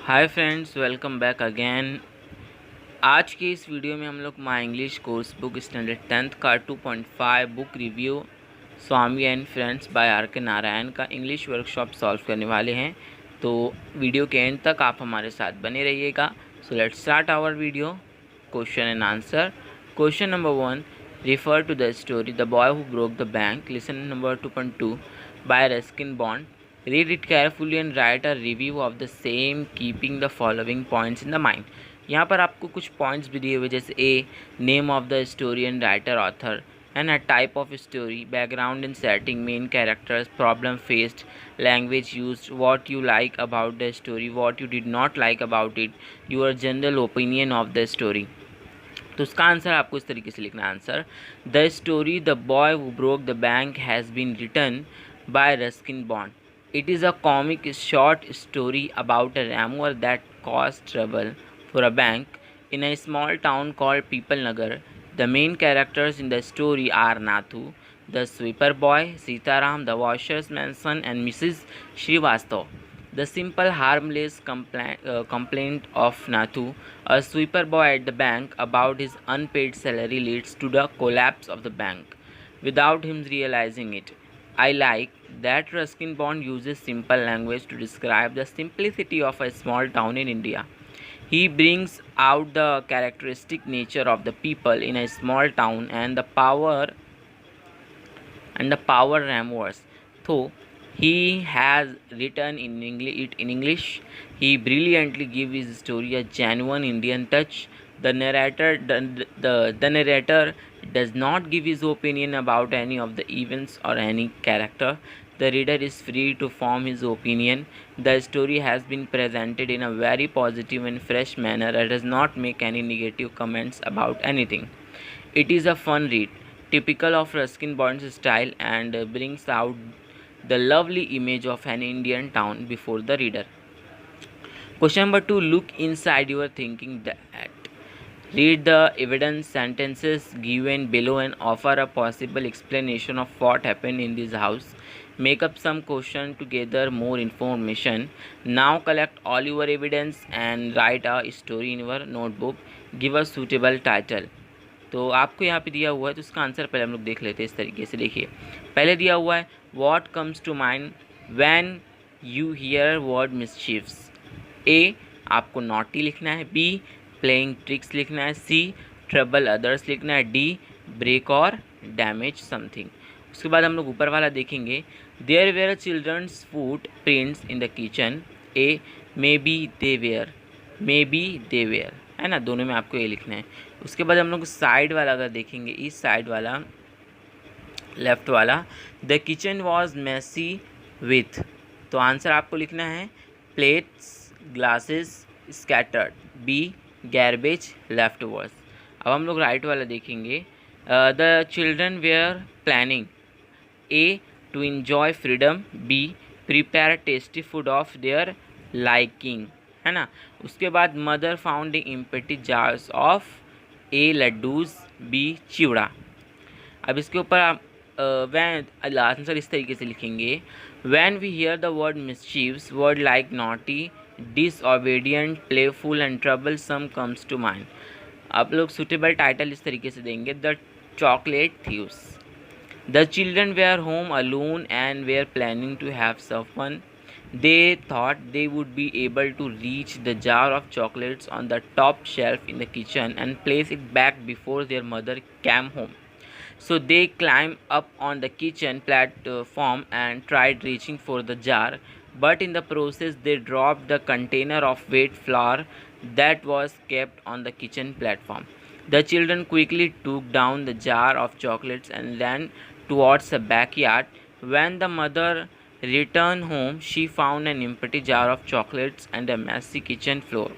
हाय friends, welcome back again. आज के इस वीडियो में हम लोग my English course book standard 10th का 2.5 book review Swami and friends by R K Narayan का इंग्लिश वर्कशॉप सॉल्व करने वाले हैं। तो वीडियो के एंड तक आप हमारे साथ बने रहिएगा। So let's start our video. Question and answer. Question number 1, refer to the story The Boy Who Broke the Bank. Lesson number 2.2 by Ruskin Bond. Read it carefully and write a review of the same, keeping the following points in the mind. यहाँ पर आपको कुछ points भी दिए हुए, जैसे a name of the story and writer author and a type of story, background and setting, main characters, problem faced, language used, what you like about the story, what you did not like about it, your general opinion of the story. तो उसका answer आपको इस तरीके से लिखना है। Answer: the story the boy who broke the bank has been written by Ruskin Bond. It is a comic short story about a rammer that caused trouble for a bank in a small town called People Nagar. The main characters in the story are Nathu, the sweeper boy, Sitaram, the washerman's son, and Mrs. Srivastav. The simple, harmless complaint of Nathu, a sweeper boy at the bank, about his unpaid salary leads to the collapse of the bank without him realizing it. I like that Ruskin Bond uses simple language to describe the simplicity of a small town in India. He brings out the characteristic nature of the people in a small town and the power rammers. Though he has written it in English, he brilliantly gives his story a genuine Indian touch. The narrator does not give his opinion about any of the events or any character. The reader is free to form his opinion. The story has been presented in a very positive and fresh manner and does not make any negative comments about anything. It is a fun read, typical of Ruskin Bond's style, and brings out the lovely image of an Indian town before the reader. Question number 2, look inside your thinking that. Read the evidence sentences given below and offer a possible explanation of what happened in this house. Make up some question to gather more information. Now collect all your evidence and write a story in your notebook. Give a suitable title. तो आपको यहाँ पे दिया हुआ है, तो उसका answer पहले हम लोग देख लेते हैं। इस तरीके से देखिए, पहले दिया हुआ है what comes to mind when you hear word mischiefs. A आपको नॉटी लिखना है, बी प्लेइंग ट्रिक्स लिखना है, सी ट्रबल अदर्स लिखना है, डी ब्रेक और डैमेज समथिंग। उसके बाद हम लोग ऊपर वाला देखेंगे, there were childrens footprints in the kitchen. A maybe they were, है ना, दोनों में आपको ये लिखना है। उसके बाद हम लोग साइड वाला अगर देखेंगे, इस साइड वाला लेफ्ट वाला, the kitchen was messy with, तो आंसर आपको लिखना है plates glasses scattered, b garbage leftovers. अब हम लोग राइट वाला देखेंगे, the children were planning, a to enjoy freedom, b prepare tasty food of their liking, है ना। उसके बाद mother found empty jars of, a laddoos, b chivda. अब इसके ऊपर आप वैन आंसर इस तरीके से लिखेंगे, when we hear the word मिसचीव्स, word like naughty, disobedient, playful and troublesome comes to mind. आप लोग सुटेबल टाइटल इस तरीके से देंगे, the chocolate thieves. The children were home alone and were planning to have some fun. They thought they would be able to reach the jar of chocolates on the top shelf in the kitchen and place it back before their mother came home. So they climbed up on the kitchen platform and tried reaching for the jar, but in the process they dropped the container of wet flour that was kept on the kitchen platform. The children quickly took down the jar of chocolates and ran towards the backyard. When the mother returned home, she found an empty jar of chocolates and a messy kitchen floor.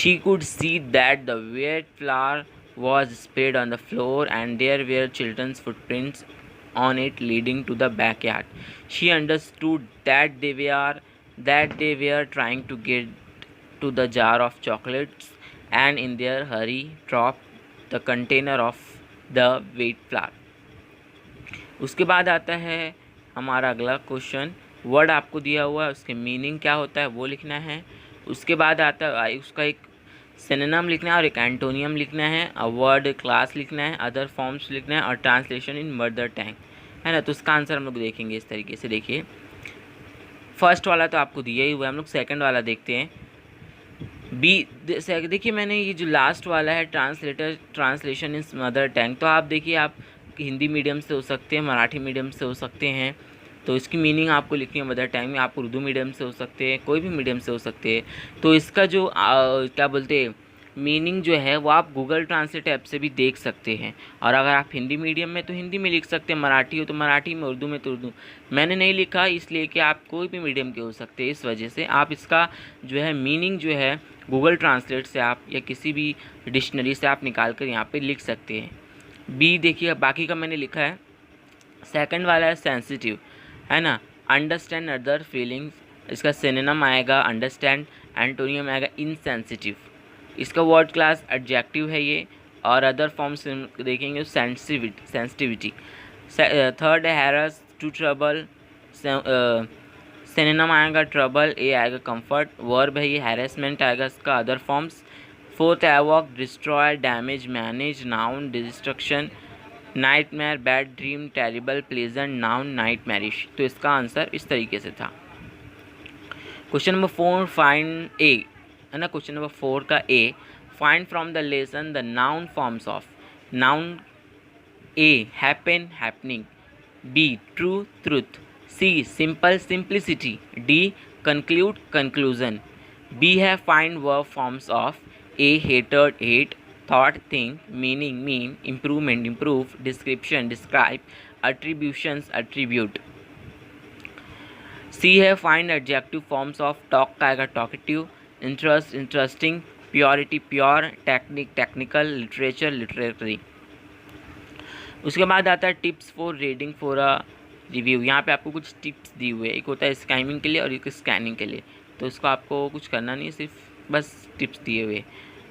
She could see that the wet flour was spread on the floor and there were children's footprints on it leading to the backyard. She understood that they were trying to get to the jar of chocolates and in their hurry dropped the container of the wet flour. उसके बाद आता है हमारा अगला question, word आपको दिया हुआ है, उसके मीनिंग क्या होता है वो लिखना है। उसके बाद आता है उसका एक सिनोनिम लिखना है और एक एंटोनियम लिखना है, वर्ड क्लास लिखना है, अदर फॉर्म्स लिखना है और ट्रांसलेशन इन मदर टंग, है ना। तो उसका आंसर हम लोग देखेंगे इस तरीके से। देखिए फर्स्ट वाला तो आपको दिया ही हुआ है, हम लोग सेकंड वाला देखते हैं। बी देखिए मैंने ये जो लास्ट वाला है ट्रांसलेशन इन मदर टंग, तो आप देखिए आप हिंदी मीडियम से हो सकते हैं, मराठी मीडियम से हो सकते हैं, तो इसकी मीनिंग आपको लिखनी है मदर टंग में। आप उर्दू मीडियम से हो सकते हैं, कोई भी मीडियम से हो सकते हैं। तो इसका जो क्या बोलते हैं मीनिंग जो है वो आप गूगल ट्रांसलेट ऐप से भी देख सकते हैं। और अगर आप हिंदी मीडियम में तो हिंदी में लिख सकते हैं, मराठी हो तो मराठी में, उर्दू में तो उर्दू। मैंने नहीं लिखा इसलिए कि आप कोई भी मीडियम के हो सकते हैं, इस वजह से आप इसका जो है मीनिंग जो है गूगल ट्रांसलेट से आप या किसी भी डिक्शनरी से आप निकाल कर यहाँ पे लिख सकते हैं। बी देखिए बाकी का मैंने लिखा है। सेकंड वाला है सेंसिटिव, है ना। अंडरस्टैंड अदर फीलिंग्स, इसका सिनोनिम आएगा अंडरस्टैंड, एंटोनियम आएगा इनसेंसिटिव। इसका वर्ड क्लास एडजेक्टिव है ये, और अदर फॉर्म्स देखेंगे सेंसिटिविटी। थर्ड है हैरस, टू ट्रबल, सिनोनिम आएगा ट्रबल, ए आएगा कंफर्ट, वर्ब है ये हैरेसमेंट आएगा इसका other forms. Fourth evoke, destroy, damage, manage, noun destruction, nightmare, bad dream, terrible, pleasant, noun nightmarish. तो इसका आंसर इस तरीके से था। क्वेश्चन नंबर 4 फाइंड ए, है ना। क्वेश्चन नंबर 4 का a, find from the lesson the noun forms of noun. A happen, happening, b true, truth, c simple, simplicity, d conclude, conclusion. B है find verb forms of a hated, hate, thought, think, meaning, mean, improvement, improve, description, describe, attributions, attribute. C है find adjective forms of talk का आएगा talkative, interest, interesting, purity, pure, technique, technical, literature, literary. उसके बाद आता है tips for reading for a review. यहाँ पे आपको कुछ टिप्स दी हुए, एक होता है स्कैमिंग के लिए और एक स्कैनिंग के लिए। तो इसको आपको कुछ करना नहीं, सिर्फ बस टिप्स दिए हुए।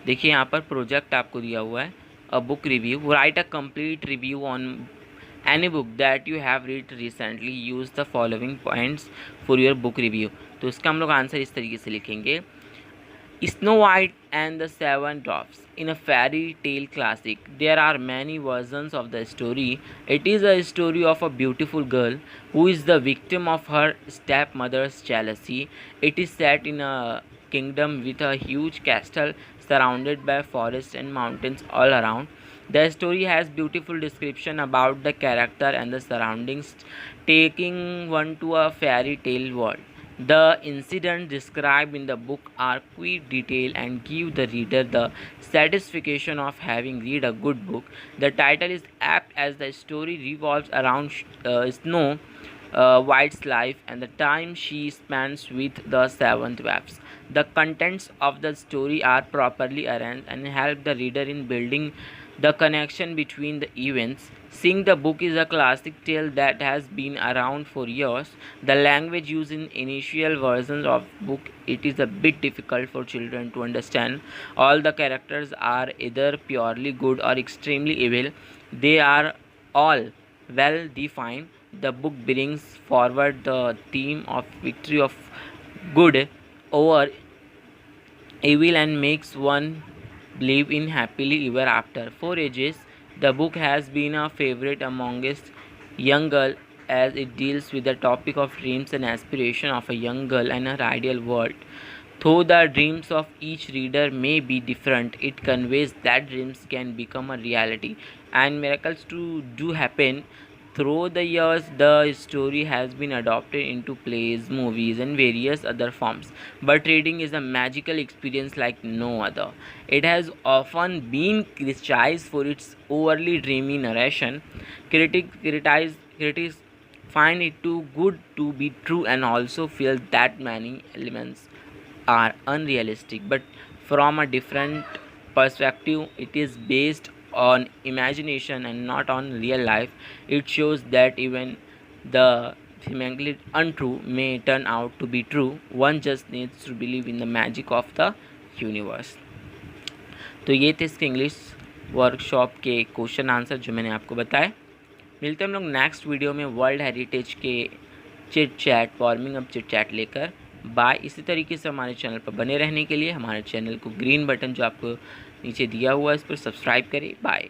देखिए यहाँ पर प्रोजेक्ट आपको दिया हुआ है, a book review, right a complete review on any book that you have read recently, use the following points for your book review. तो इसका हम लोग आंसर इस तरीके से लिखेंगे। Snow White and the Seven Dwarfs in a fairy tale classic. There are many versions of the story. It is a story of a beautiful girl who is the victim of her stepmother's jealousy. It is set in a kingdom with a huge castle surrounded by forests and mountains all around. The story has beautiful description about the character and the surroundings, taking one to a fairy tale world. The incidents described in the book are quite detailed and give the reader the satisfaction of having read a good book. The title is apt as the story revolves around Snow White's life and the time she spends with the seven dwarfs. The contents of the story are properly arranged and help the reader in building the connection between the events. Seeing the book is a classic tale that has been around for years. The language used in initial versions of book it is a bit difficult for children to understand. All the characters are either purely good or extremely evil. They are all well defined. The book brings forward the theme of victory of good over evil and makes one live in happily ever after. For ages, the book has been a favorite amongst young girls as it deals with the topic of dreams and aspiration of a young girl and her ideal world. Though the dreams of each reader may be different, it conveys that dreams can become a reality and miracles do happen. Through the years, the story has been adopted into plays, movies, and various other forms. But reading is a magical experience like no other. It has often been criticized for its overly dreamy narration. Critics find it too good to be true and also feel that many elements are unrealistic. But from a different perspective, it is based on imagination and not on real life. It shows that even the seemingly untrue may turn out to be true. One just needs to believe in the magic of the universe. तो ये थे इसके English workshop के question answer जो मैंने आपको बताए। मिलते हैं हम लोग नेक्स्ट वीडियो में वर्ल्ड हेरिटेज के chit chat, warming up chit chat लेकर। बाय। इसी तरीके से हमारे चैनल पर बने रहने के लिए हमारे चैनल को ग्रीन बटन जो आपको नीचे दिया हुआ है इस पर सब्सक्राइब करें। बाय।